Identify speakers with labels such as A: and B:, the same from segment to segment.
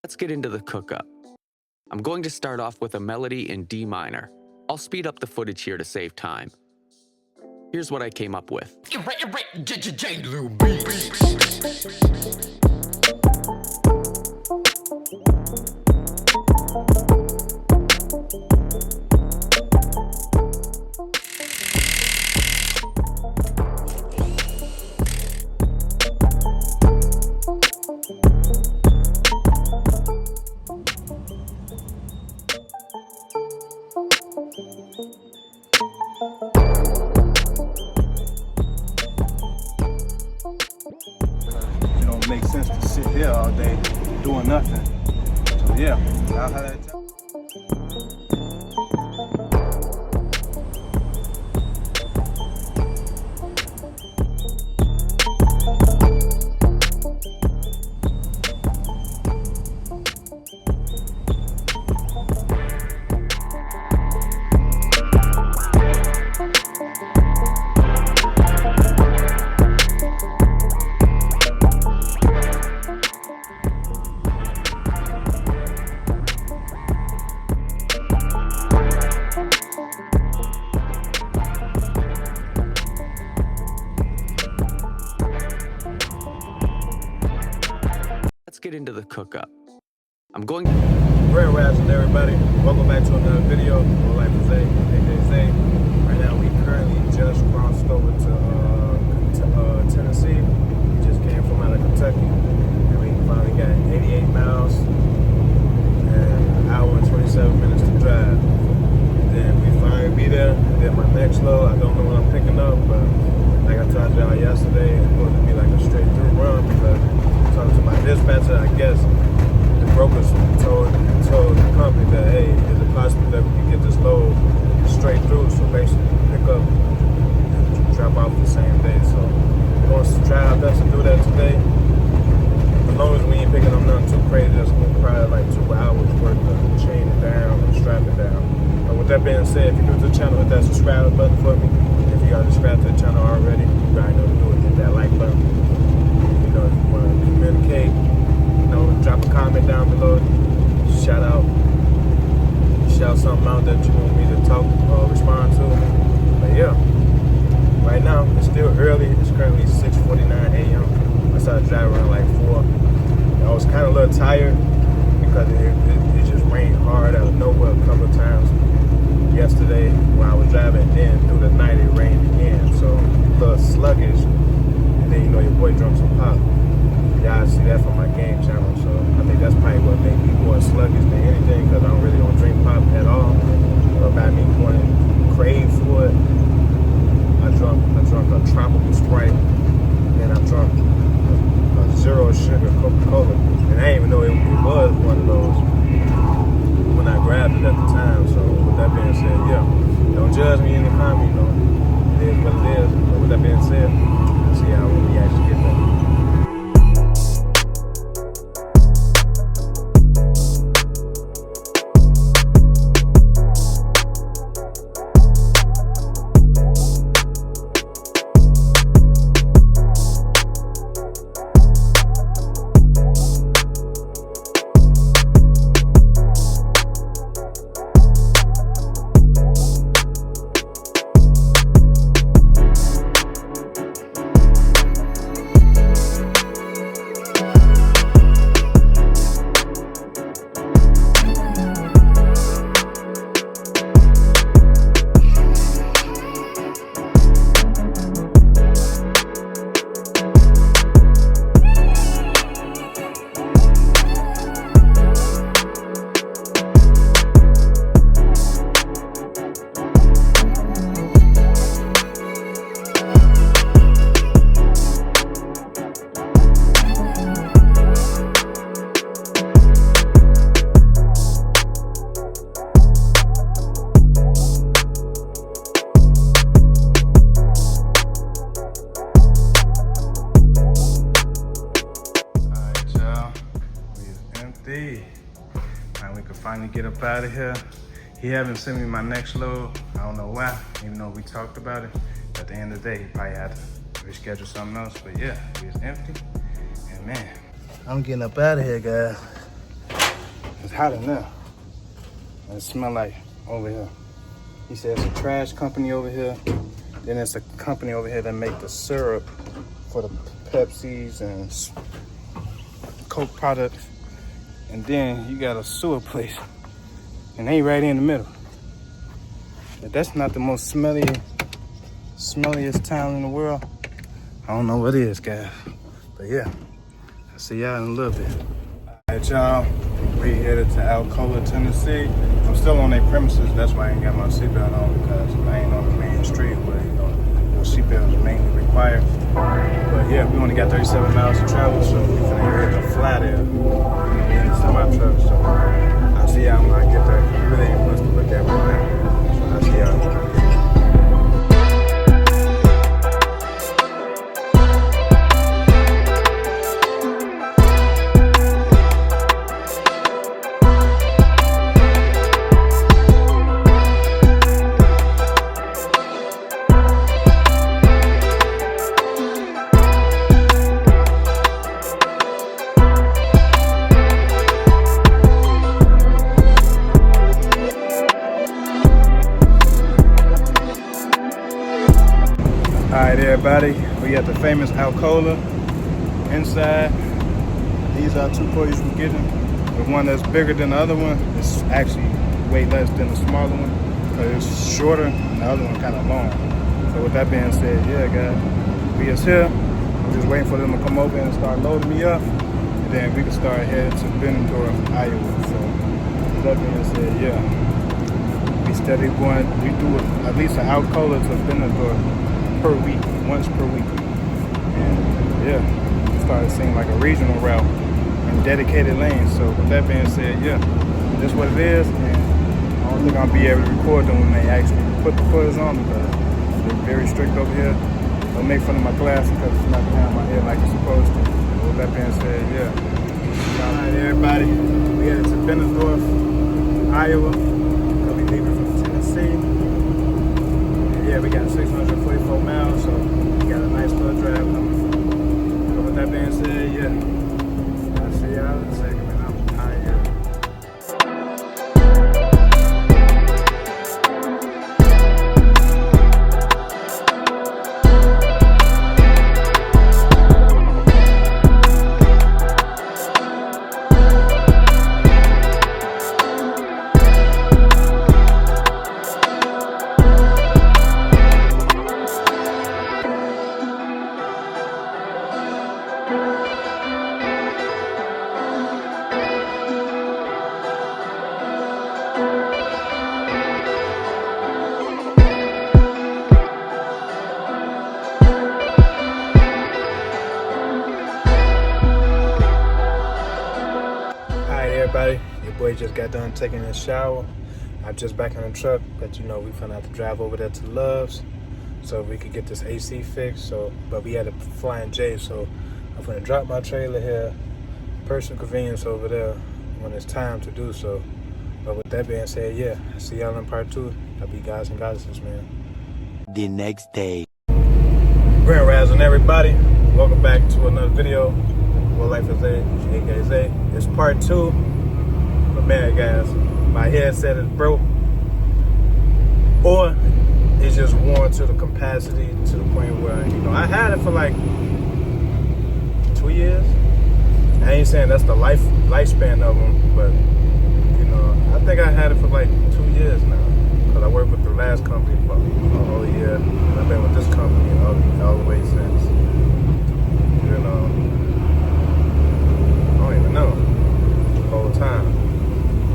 A: Let's get into the cookup. I'm going to start off with a melody in D minor. I'll speed up the footage here to save time. Here's what I came up with.
B: It don't make sense to sit here all day doing nothing. So yeah, I'll have that time.
A: Let's get into the cookup. I'm going
B: Grand Rising, everybody. Welcome back to another video. Glo-Life with Zay, aka Zay. Right now, we currently just crossed over to Tennessee. We just came from out of Kentucky, and we finally got 88 miles and an hour and 27 minutes to drive. Then we finally be there. Then my next load, I don't know what I'm picking up, but like I told y'all yesterday, it's going to be like a straight through run because talking to my dispatcher, I guess the brokers told the company that, hey, is it possible that we can get this load straight through? So basically pick up and drop off the same day. So we're going to try our best to do that today. As long as we ain't picking up nothing too crazy, that's going to probably like 2 hours worth of chain it down and strap it down. But with that being said, if you're new to the channel, hit that subscribe button for me. If you got subscribed to the channel already, you already know to do it. Hit that like button. You know, if you want to communicate, you know, drop a comment down below. Shout something out that you want me to talk or respond to. But yeah, right now it's still early. It's currently 6:49 a.m. I started driving around like 4. I was kind of a little tired because it just rained hard out of nowhere a couple of times yesterday when I was driving. Then through the night it rained again, so a little sluggish. And then you know your boy drunk some pop. Y'all see that from my game channel, so I think that's probably what made me more sluggish than anything, because I really don't drink pop at all. Or about me wanting to crave for it. I drunk a tropical Sprite, and I drunk a zero sugar Coca-Cola, and I didn't even know it was one of those when I grabbed it at the time. So with that being said, yeah, don't judge me in the comment, you know, it is what it is. But with that being said, let's see how we actually get there. And we could finally get up out of here. He haven't sent me my next load. I don't know why, even though we talked about it. At the end of the day, he probably had to reschedule something else. But yeah, it's empty. And man, I'm getting up out of here, guys.
C: hot in there. And it smell like over here. He said it's a trash company over here. Then it's a company over here that make the syrup for the Pepsis and Coke products. And then you got a sewer place. And they right in the middle. But that's not the most smelliest town in the world. I don't know what it is, guys. But yeah, I'll see y'all in a little bit. All right, y'all. We headed to Alcoa, Tennessee. I'm still on their premises. That's why I ain't got my seatbelt on, because I ain't on the main street where, you know, your seatbelt is mainly required. But yeah, we only got 37 miles to travel, so we finna head to Flat Air in the semi truck. So I'll see y'all when I get there. It really ain't much to look at right now. So I'll see y'all when I get there. Alright everybody, we at the famous Alcoa. Inside, these are two coils we're getting. The one that's bigger than the other one is actually way less than the smaller one, because it's shorter and the other one kind of long. So with that being said, yeah guys, we is here. We're just waiting for them to come over and start loading me up, and then we can start heading to Benendorf, Iowa. So with that being said, yeah, we steady going. We do at least an Alcoa to Benendorf per week, once per week. And yeah, it started seeming like a regional route and dedicated lanes. So with that being said, yeah, that's what it is. And I don't think I'll be able to record them when they actually put the coils on, because they're very strict over here. Don't make fun of my class because it's not behind my head like it's supposed to. But with that being said, yeah. All right, everybody, we headed to Benendorf, Iowa. We'll be leaving from Tennessee. Yeah, we got 644 miles, so we got a nice little drive coming. So with that being said, yeah, I'll see y'all in a second, man. I'm tired. Everybody, your boy just got done taking a shower. I'm just back in the truck, but you know we finna have to drive over there to Love's so we could get this AC fixed. But we had a Flying J, so I'm gonna drop my trailer here, personal convenience over there when it's time to do so. But with that being said, yeah, see y'all in part 2. I'll be guys and goddesses, man.
D: The next day.
C: Grand Rising, everybody. Welcome back to another video. Glo-Life is Zay, aka Zay. It's part 2. But man, guys, my headset is broke, or it's just worn to the capacity to the point where, you know, I had it for like 2 years. I ain't saying that's the lifespan of them, but you know, I think I had it for like 2 years now, because I worked with the last company for a whole year, and I've been with this company all the way since. You know, I don't even know the whole time.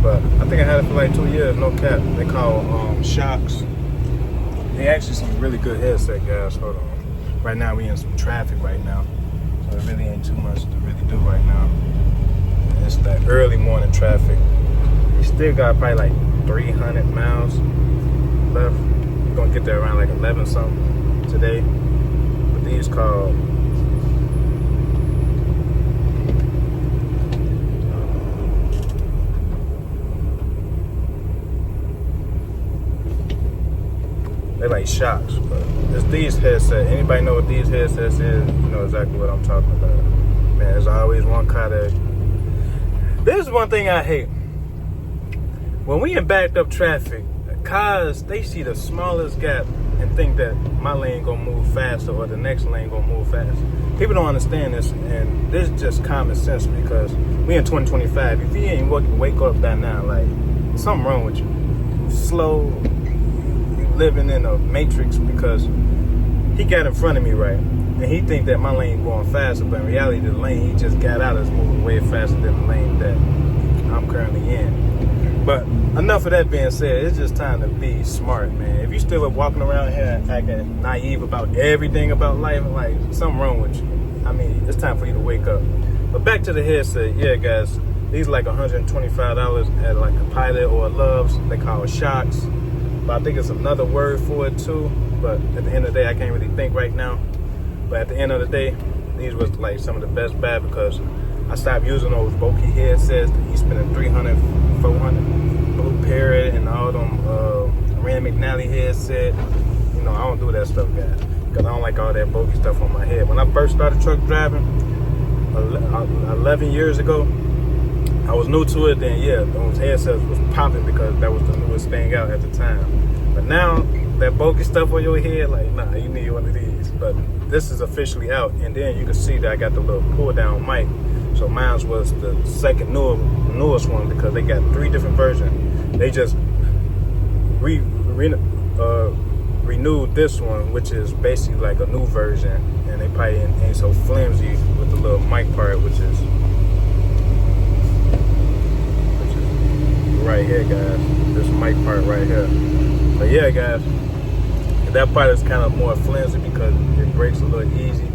C: But I think I had it for like 2 years, no cap. They call Shocks. They actually some really good headset, guys. Hold on. Right now we in some traffic right now, so it really ain't too much to really do right now. And it's that early morning traffic. We still got probably like 300 miles left. We're gonna get there around like 11 something today. But these called they're like Shocks, but it's these headsets. Anybody know what these headsets is? You know exactly what I'm talking about. Man, there's always one car that... This is one thing I hate.
B: when we in backed up traffic, cars, they see the smallest gap and think that my lane gonna move faster or the next lane gonna move faster. People don't understand this, and this is just common sense because we in 2025. If you ain't wake up by now, like, something wrong with you. You slow, you living in a matrix because he got in front of me, right? And he think that my lane going faster, but in reality, the lane he just got out is moving way faster than the lane that I'm currently in. But enough of that being said, it's just time to be smart, man. If you still walking around here acting naive about everything about life, like, something wrong with you. I mean, it's time for you to wake up. But back to the headset, yeah, guys. These like $125 at like a Pilot or a Love's. They call it Shocks. But I think it's another word for it too. But at the end of the day, I can't really think right now. But at the end of the day, these was like some of the best buy because I stopped using those bulky headsets that he's spending $300, $400, Blue Parrot and all them Rand McNally headset. You know, I don't do that stuff, guys, because I don't like all that bulky stuff on my head. When I first started truck driving 11 years ago, I was new to it. Then yeah, those headsets was popping because that was the newest thing out at the time. But now that bulky stuff on your head, like, nah, you need one of these. But this is officially out, and then you can see that I got the little pull down mic. So mine was the second newest one because they got 3 different versions. They just renewed this one, which is basically like a new version, and they probably ain't so flimsy with the little mic part, which is right here, guys. This mic part right here. But yeah, guys, that part is kind of more flimsy because it breaks a little easy.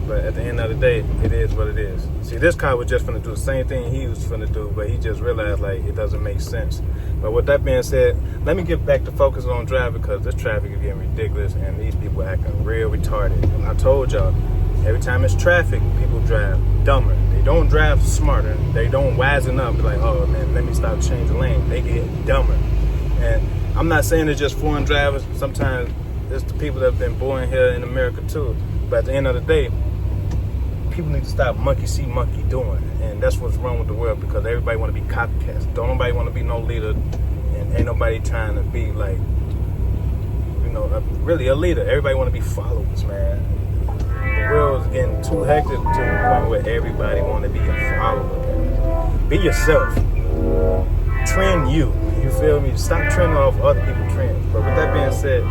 B: But at the end of the day, it is what it is. See, this car was just finna do the same thing he was finna do, but he just realized, like, it doesn't make sense. But with that being said, let me get back to focus on driving because this traffic is getting ridiculous and these people are acting real retarded. And I told y'all, every time it's traffic, people drive dumber. They don't drive smarter. They don't wisen up. Be like, oh man, let me stop changing lane. They get dumber. And I'm not saying it's just foreign drivers. Sometimes it's the people that have been born here in America too. But at the end of the day, people need to stop monkey see, monkey doing. And that's what's wrong with the world because everybody want to be copycats. Don't nobody want to be no leader, and ain't nobody trying to be like, you know, really a leader. Everybody want to be followers, man. The world is getting too hectic to the point where everybody want to be a follower. Be yourself. Trend you. You feel me? Stop trending off other people's trends. But with that being said,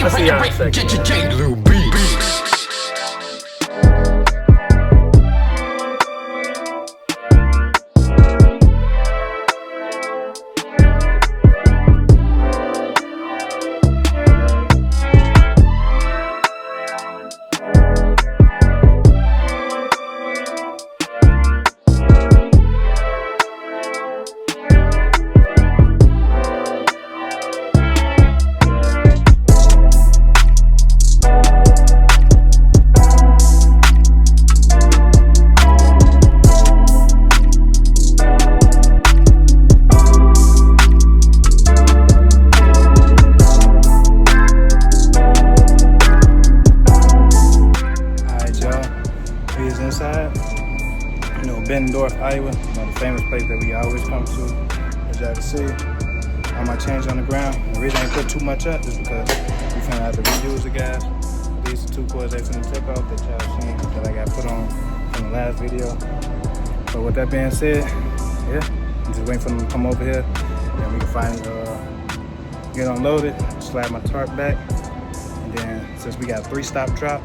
B: I'll see y'all in a second. Iowa, you know, the famous place that we always come to. As y'all can see, all my change on the ground. The reason I ain't put too much up is because we finna have to reuse the gas. These 2 cords they finna take off that y'all seen that I got put on from the last video. So with that being said, yeah, I'm just waiting for them to come over here and we can finally get unloaded, slide my tarp back, and then since we got 3 stop drop,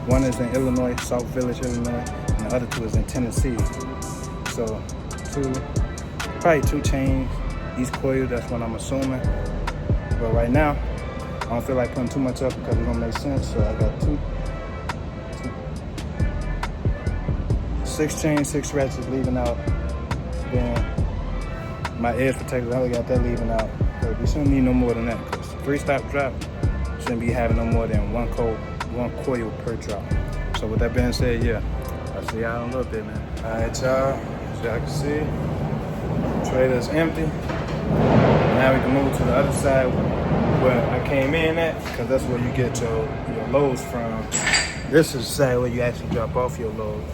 B: one is in Illinois, South Village, Illinois, and the other 2 is in Tennessee. So probably 2 chains, East Coil, that's what I'm assuming. But right now, I don't feel like putting too much up because it don't make sense. So I got 6 chains, 6 ratchets leaving out. Then my edge protectors, I only got that leaving out. But we shouldn't need no more than that because 3 stop drop shouldn't be having no more than one coil per drop. So with that being said, yeah, I'll see y'all in a little bit, man. All right, y'all. As y'all can see, the trailer's empty. Now we can move to the other side where I came in at, because that's where you get your loads from. This is the side where you actually drop off your loads.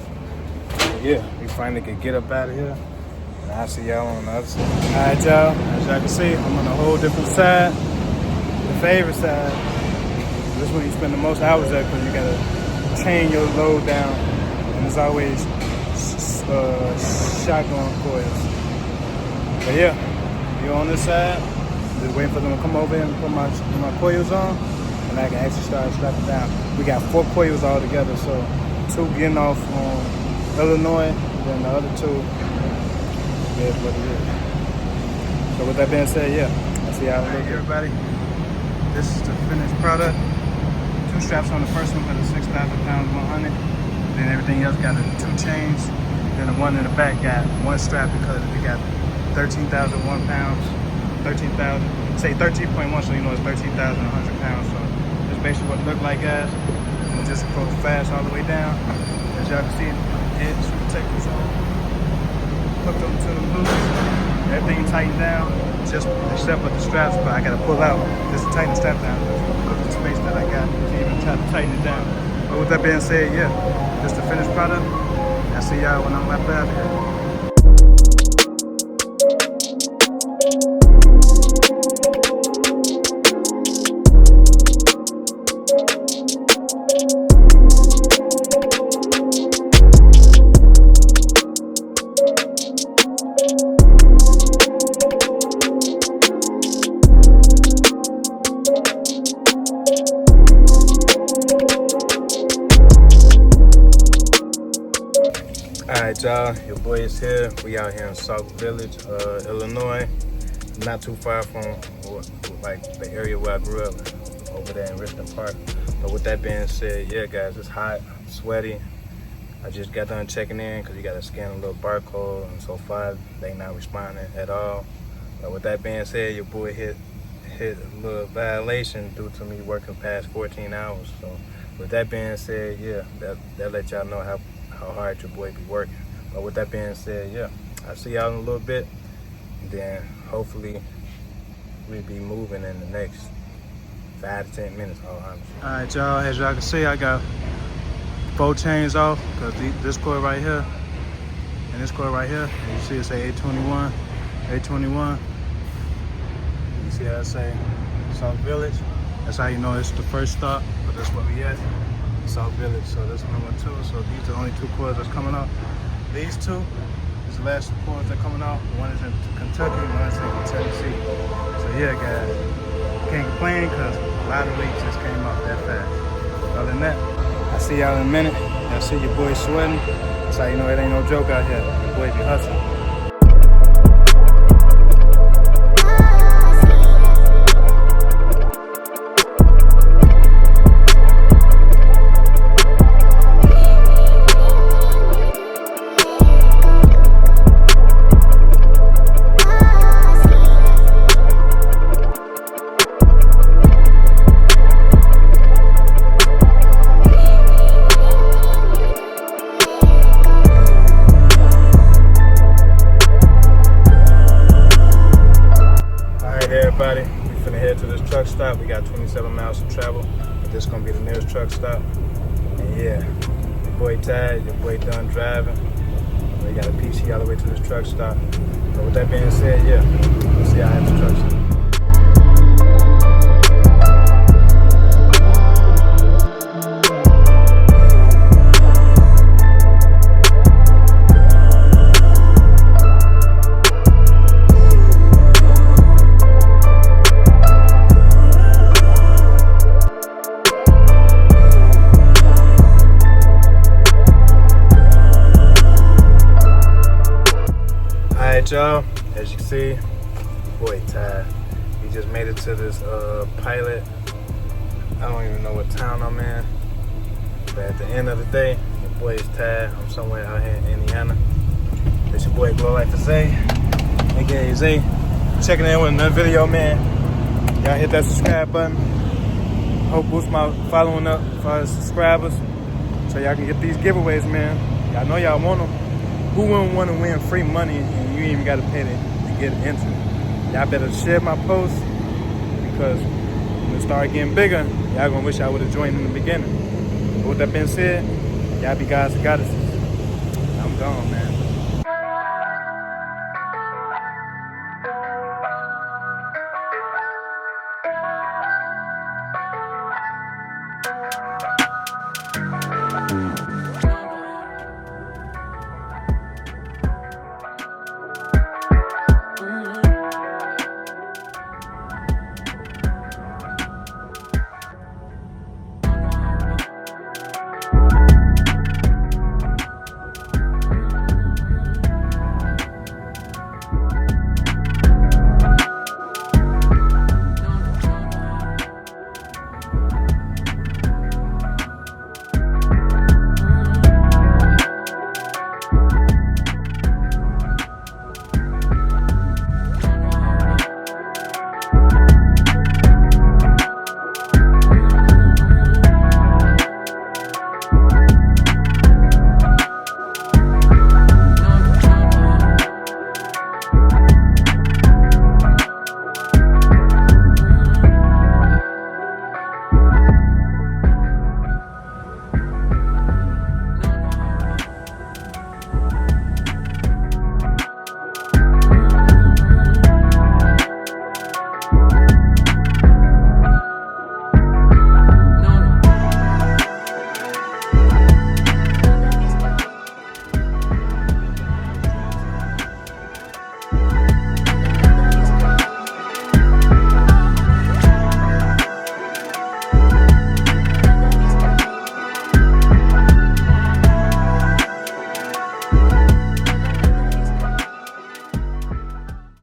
B: So yeah, we finally could get up out of here.
C: And I'll see y'all on the other side. All right, y'all. As y'all can see, I'm on a whole different side. The favorite side. This is where you spend the most hours at because you gotta chain your load down. And it's always shotgun coils. But yeah, you're on this side. Just waiting for them to come over and put my coils on. And I can actually start strapping down. We got 4 coils all together, so 2 getting off on Illinois, then the other 2 is what it is. So with that being said, yeah, I'll see y'all later. Everybody, this is the finished product. 2 straps on the first one for the 6,000 pounds 100. Then everything else got 2 chains. Then the one in the back got 1 strap because we got 13,001 pounds. 13,000, say 13.1, so you know it's 13,100 pounds. So that's basically what it looked like, guys. And just go fast all the way down. As y'all can see, head protectors on. Hooked up to the loops. Everything tightened down, just except for the straps, but I gotta pull out just to tighten the strap down. Look at the space that I got, can't even try to tighten it down. But with that being said, yeah, this is the finished product. I'll see y'all when I'm up out of here. Alright, y'all, your boy is here. We out here in South Village, Illinois. Not too far from like the area where I grew up, over there in Richmond Park. But with that being said, yeah guys, it's hot, sweaty. I just got done checking in because you gotta scan a little barcode, and so far they not responding at all. But with that being said, your boy hit a little violation due to me working past 14 hours. So with that being said, yeah, that let y'all know how hard your boy be working. But with that being said, yeah, I'll see y'all in a little bit. Then hopefully we'll be moving in the next 5 to 10 minutes, all honestly. All right, y'all, as y'all can see, I got 4 chains off because this coil right here and this coil right here, you see it say 821. You see how I say South Village? That's how you know it's the first stop, but that's where we at. South Village, so that's number 2. So these are the only 2 coils that's coming out. These 2 is the last 2 coils that are coming out. One is in Kentucky, one is in Tennessee. So yeah, guys, can't complain because a lot of leaks just came out that fast. Other than that, I'll see y'all in a minute. Y'all see your boy sweating. That's how you know it ain't no joke out here. Your boy be hustling. Everybody, we finna head to this truck stop. We got 27 miles to travel, but this is gonna be the nearest truck stop. And yeah, your boy tired, your boy done driving. We got a PC all the way to this truck stop. But with that being said, yeah, we'll see how I have the truck stop. Y'all, as you can see, boy tired. We just made it to this pilot. I don't even know what town I'm in, but at the end of the day, the boy is tired. I'm somewhere out here in Indiana. It's your boy Glo-Life Zay, aka Zay. Checking in with another video, man. Y'all hit that subscribe button. Hope boost my following up for our subscribers, so y'all can get these giveaways, man. Y'all know y'all want them. Who wouldn't want to win free money and you ain't even got to pay to get entered? Y'all better share my post because when it start getting bigger, y'all gonna wish I would have joined in the beginning. But with that being said, y'all be guys and goddesses. I'm gone, man.